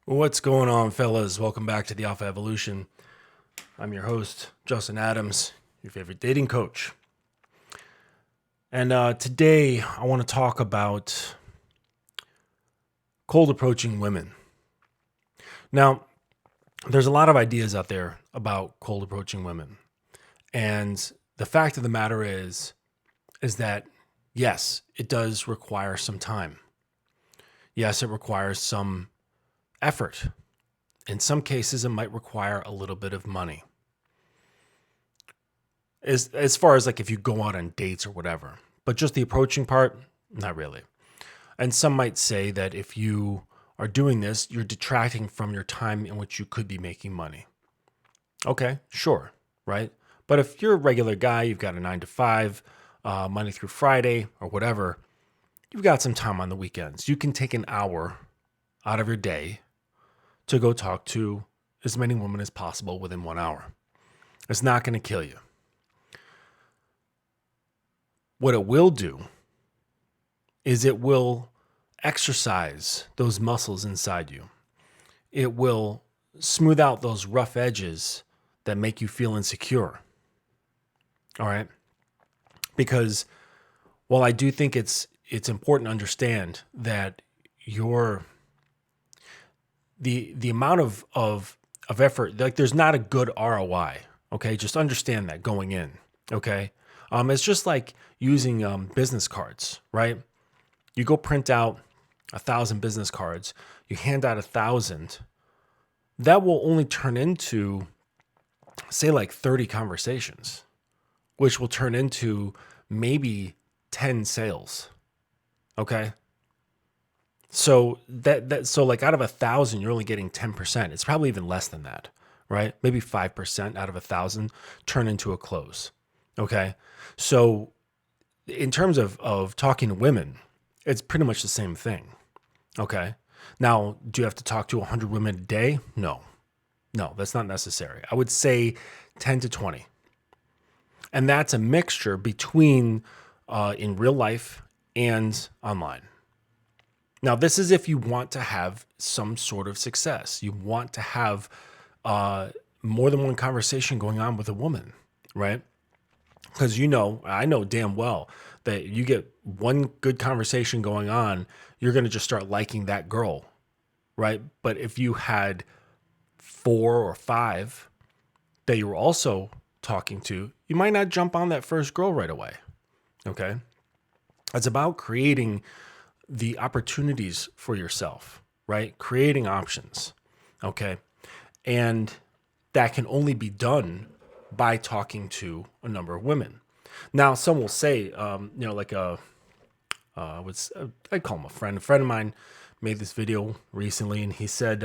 What's going on, fellas? Welcome back to the Alpha Evolution. I'm your host, Justin Adams, your favorite dating coach. And today I want to talk about cold approaching women. Now, there's a lot of ideas out there about cold approaching women. And the fact of the matter is that, yes, it does require some time. Yes, it requires some effort. In some cases, it might require a little bit of money. As far as like if you go out on dates or whatever, but just the approaching part, not really. And some might say that if you are doing this, you're detracting from your time in which you could be making money. Okay, sure, right? But if you're a regular guy, you've got a 9 to 5, Monday through Friday or whatever, you've got some time on the weekends. You can take an hour out of your day to go talk to as many women as possible within 1 hour. It's not going to kill you. What it will do is it will exercise those muscles inside you. It will smooth out those rough edges that make you feel insecure. All right? Because while I do think it's important to understand that the amount of effort, like there's not a good ROI. Okay, just understand that going in. Okay, it's just like using business cards, right? You go print out 1,000 business cards, you hand out 1,000. That will only turn into, say, like 30 conversations, which will turn into maybe 10 sales. Okay. So so like out of 1,000, you're only getting 10%. It's probably even less than that, right? Maybe 5% out of 1,000 turn into a close. Okay. So in terms of talking to women, it's pretty much the same thing. Okay. Now, do you have to talk to 100 women a day? No, that's not necessary. I would say 10 to 20. And that's a mixture between in real life and online. Now, this is if you want to have some sort of success. You want to have more than one conversation going on with a woman, right? Because I know damn well that you get one good conversation going on, you're going to just start liking that girl, right? But if you had 4 or 5 that you were also talking to, you might not jump on that first girl right away, okay? It's about creating the opportunities for yourself, right? Creating options, okay? And that can only be done by talking to a number of women. Now, some will say, I'd call him a friend. A friend of mine made this video recently, and he said,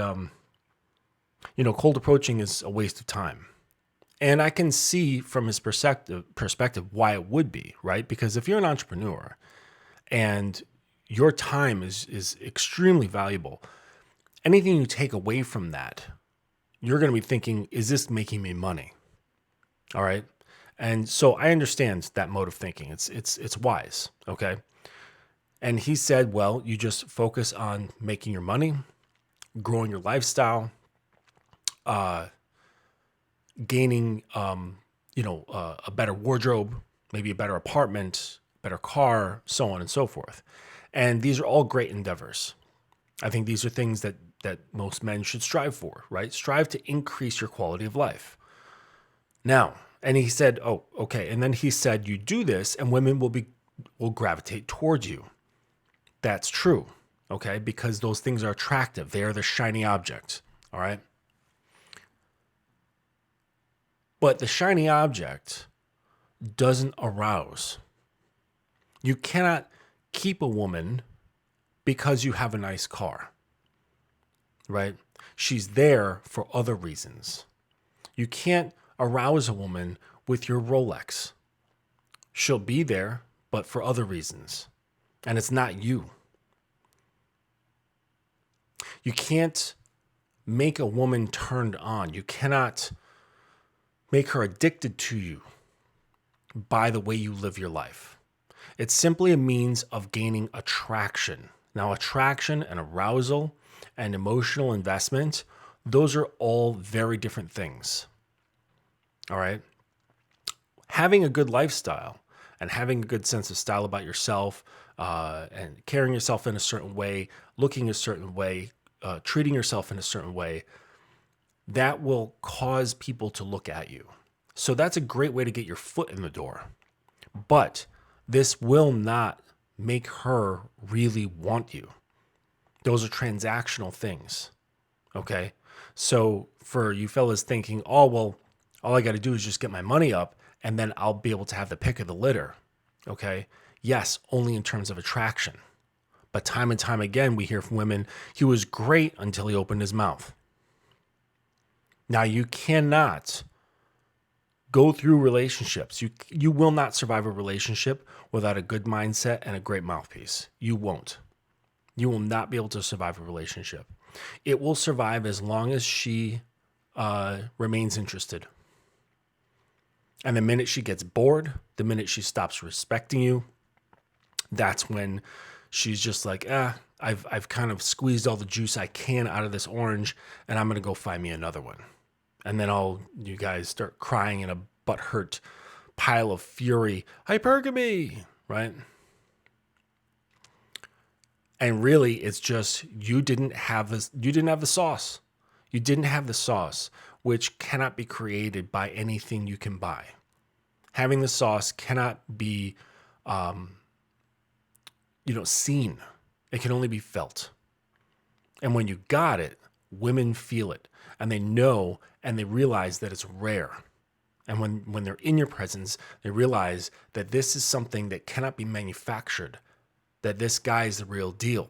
cold approaching is a waste of time. And I can see from his perspective why it would be, right? Because if you're an entrepreneur and your time is extremely valuable, anything you take away from that, you're going to be thinking, is this making me money? All right. And so I understand that mode of thinking. It's wise. Okay. And he said, well, you just focus on making your money, growing your lifestyle, gaining, a better wardrobe, maybe a better apartment, better car, so on and so forth. And these are all great endeavors. I think these are things that most men should strive for, right? Strive to increase your quality of life. Now, and he said, oh, okay. And then he said, you do this and women will gravitate towards you. That's true, okay? Because those things are attractive. They are the shiny object, all right? But the shiny object doesn't arouse. You cannot keep a woman because you have a nice car, right? She's there for other reasons. You can't arouse a woman with your Rolex. She'll be there, but for other reasons. And it's not you. You can't make a woman turned on. You cannot make her addicted to you by the way you live your life. It's simply a means of gaining attraction. Now, attraction and arousal and emotional investment, those are all very different things. All right. Having a good lifestyle and having a good sense of style about yourself, and carrying yourself in a certain way, looking a certain way, treating yourself in a certain way, that will cause people to look at you. So that's a great way to get your foot in the door. But this will not make her really want you. Those are transactional things. Okay. So for you fellas thinking, oh, well, all I got to do is just get my money up and then I'll be able to have the pick of the litter. Okay. Yes, only in terms of attraction. But time and time again, we hear from women, he was great until he opened his mouth. Now, you cannot go through relationships. You will not survive a relationship without a good mindset and a great mouthpiece. You won't. You will not be able to survive a relationship. It will survive as long as she remains interested. And the minute she gets bored, the minute she stops respecting you, that's when she's just like, I've kind of squeezed all the juice I can out of this orange, and I'm gonna go find me another one. And then you guys start crying in a butthurt pile of fury, hypergamy, right? And really, it's just you didn't have this. You didn't have the sauce. You didn't have the sauce, which cannot be created by anything you can buy. Having the sauce cannot be, seen. It can only be felt. And when you got it, women feel it, and they know, and they realize that it's rare. And when they're in your presence, they realize that this is something that cannot be manufactured, that this guy is the real deal.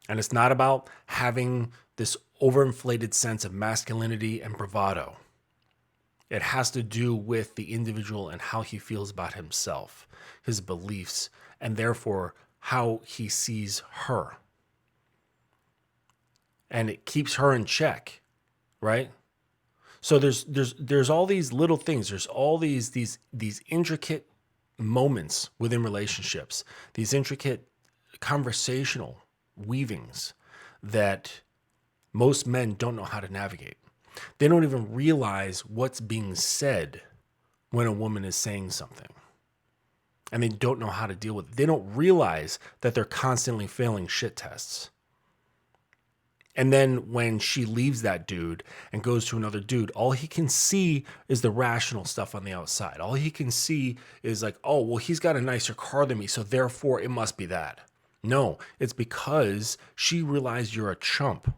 And it's not about having this overinflated sense of masculinity and bravado. It has to do with the individual and how he feels about himself, his beliefs, and therefore how he sees her. And it keeps her in check, right? So there's all these little things. There's all these intricate moments within relationships, these intricate conversational weavings that most men don't know how to navigate. They don't even realize what's being said when a woman is saying something. And they don't know how to deal with it. They don't realize that they're constantly failing shit tests. And then when she leaves that dude and goes to another dude, all he can see is the rational stuff on the outside. All he can see is like, oh, well, he's got a nicer car than me, so therefore it must be that. No, it's because she realized you're a chump,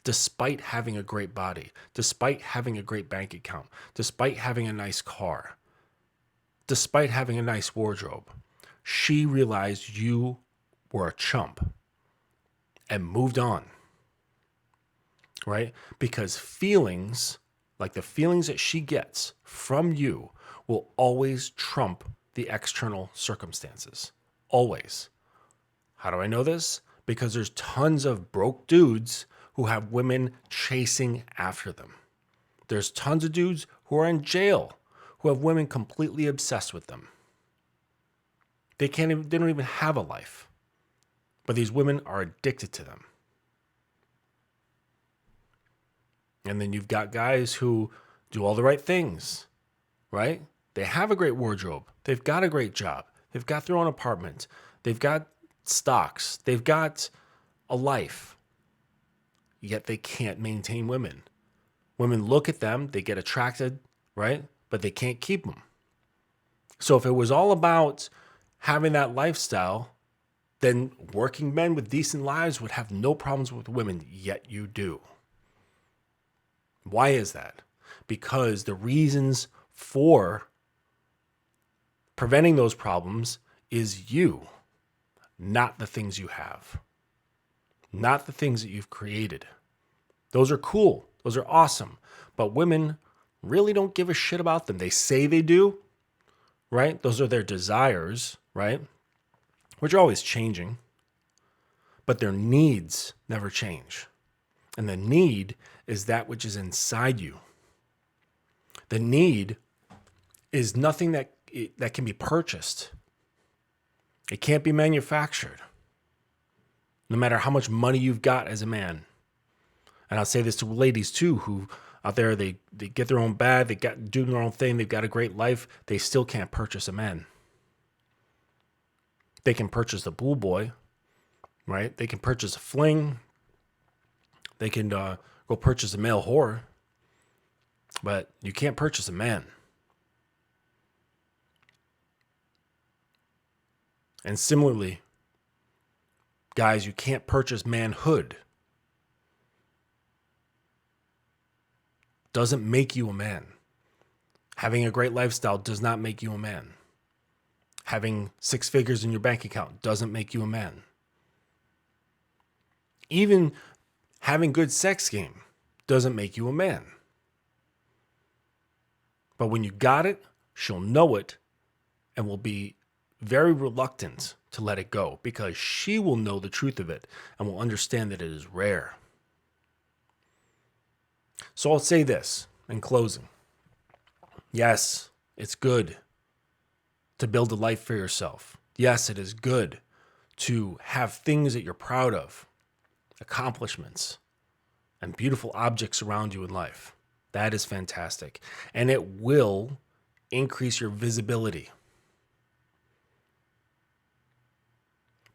despite having a great body, despite having a great bank account, despite having a nice car, despite having a nice wardrobe. She realized you were a chump and moved on. Right? Because feelings, like the feelings that she gets from you, will always trump the external circumstances. Always. How do I know this? Because there's tons of broke dudes who have women chasing after them. There's tons of dudes who are in jail who have women completely obsessed with them. They don't even have a life. But these women are addicted to them. And then you've got guys who do all the right things, right? They have a great wardrobe. They've got a great job. They've got their own apartment. They've got stocks. They've got a life. Yet they can't maintain women. Women look at them, they get attracted, right? But they can't keep them. So if it was all about having that lifestyle, then working men with decent lives would have no problems with women, yet you do. Why is that? Because the reasons for preventing those problems is you, not the things you have, not the things that you've created. Those are cool. Those are awesome. But women really don't give a shit about them. They say they do, right? Those are their desires, right? Which are always changing. But their needs never change. And the need is that which is inside you. The need is nothing that can be purchased. It can't be manufactured. no matter how much money you've got as a man. And I'll say this to ladies too, who out there, they get their own bag, they got doing their own thing, they've got a great life, they still can't purchase a man. They can purchase a pool boy, right? They can purchase a fling. They can go purchase a male whore, but you can't purchase a man. And similarly, guys, you can't purchase manhood. Doesn't make you a man. Having a great lifestyle does not make you a man. Having 6 figures in your bank account doesn't make you a man. Even having good sex game doesn't make you a man. But when you got it, she'll know it and will be very reluctant to let it go because she will know the truth of it and will understand that it is rare. So I'll say this in closing. Yes, it's good to build a life for yourself. Yes, it is good to have things that you're proud of, accomplishments, and beautiful objects around you in life. That is fantastic. And it will increase your visibility.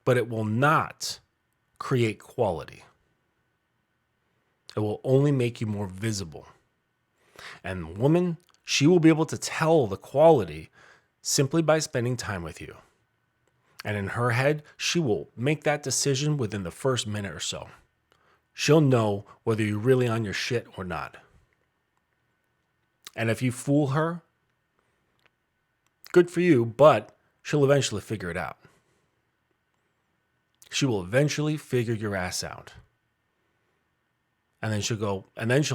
But it will not create quality. It will only make you more visible. And the woman, she will be able to tell the quality simply by spending time with you. And in her head, she will make that decision within the first minute or so. She'll know whether you're really on your shit or not. And if you fool her, good for you, but she'll eventually figure it out. She will eventually figure your ass out. And then she'll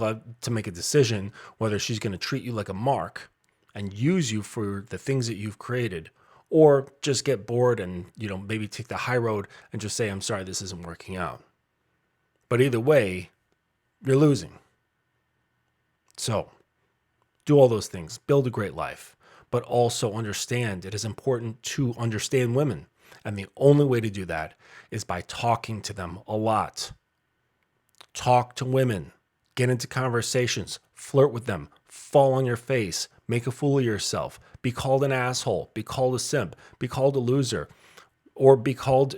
have to make a decision whether she's going to treat you like a mark and use you for the things that you've created, or just get bored and, maybe take the high road and just say, I'm sorry, this isn't working out. But either way, you're losing. So do all those things, build a great life, but also understand it is important to understand women. And the only way to do that is by talking to them a lot. Talk to women, get into conversations, flirt with them, fall on your face, make a fool of yourself, be called an asshole, be called a simp, be called a loser, or be called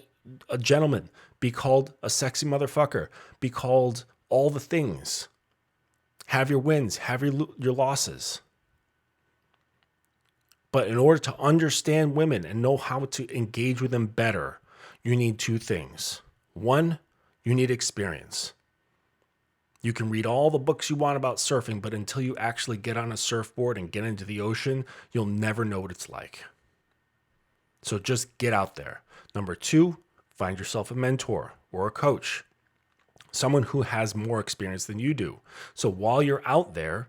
a gentleman, be called a sexy motherfucker, be called all the things. Have your wins, have your losses. But in order to understand women and know how to engage with them better, you need 2 things. 1, you need experience. You can read all the books you want about surfing, but until you actually get on a surfboard and get into the ocean, you'll never know what it's like. So just get out there. Number 2, find yourself a mentor or a coach, someone who has more experience than you do. So while you're out there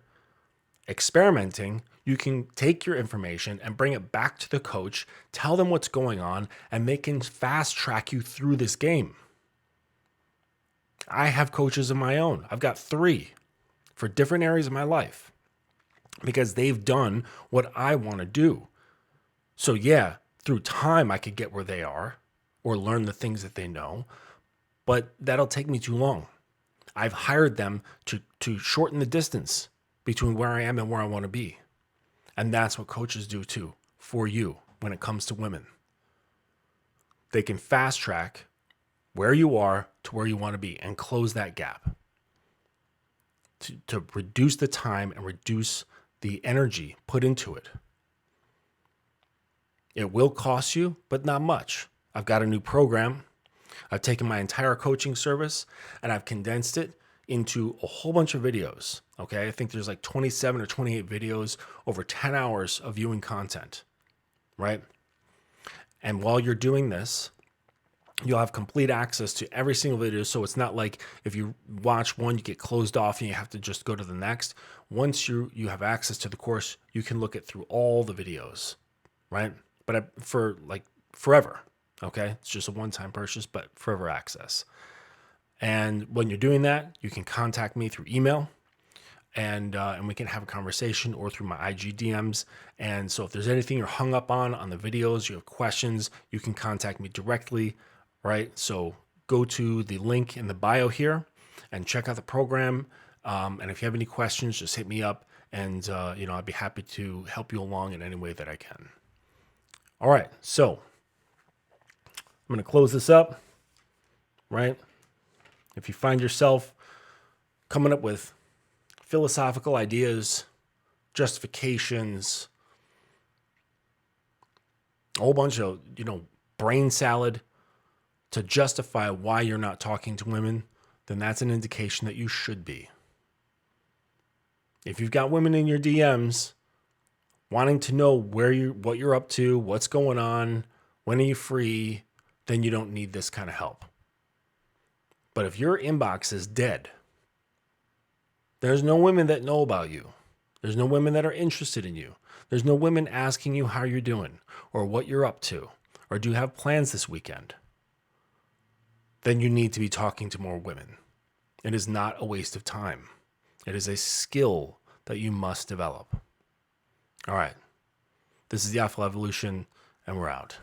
experimenting, you can take your information and bring it back to the coach, tell them what's going on, and they can fast track you through this game. I have coaches of my own. I've got 3 for different areas of my life because they've done what I want to do. So yeah, through time, I could get where they are or learn the things that they know, but that'll take me too long. I've hired them to shorten the distance between where I am and where I want to be. And that's what coaches do too for you when it comes to women. They can fast track where you are to where you want to be and close that gap to reduce the time and reduce the energy put into it. It will cost you, but not much. I've got a new program. I've taken my entire coaching service and I've condensed it into a whole bunch of videos. Okay. I think there's like 27 or 28 videos over 10 hours of viewing content, right? And while you're doing this, you'll have complete access to every single video. So it's not like if you watch one, you get closed off and you have to just go to the next. Once you have access to the course, you can look it through all the videos, right? But for like forever, okay? It's just a one-time purchase, but forever access. And when you're doing that, you can contact me through email and we can have a conversation or through my IG DMs. And so if there's anything you're hung up on the videos, you have questions, you can contact me directly. Right? So go to the link in the bio here and check out the program. And if you have any questions, just hit me up, and I'd be happy to help you along in any way that I can. All right, so I'm going to close this up, right? If you find yourself coming up with philosophical ideas, justifications, a whole bunch of, brain salad to justify why you're not talking to women, then that's an indication that you should be. If you've got women in your DMs wanting to know what you're up to, what's going on, when are you free, then you don't need this kind of help. But if your inbox is dead, there's no women that know about you. There's no women that are interested in you. There's no women asking you how you're doing or what you're up to, or do you have plans this weekend? Then you need to be talking to more women. It is not a waste of time. It is a skill that you must develop. All right. This is the Alpha Evolution, and we're out.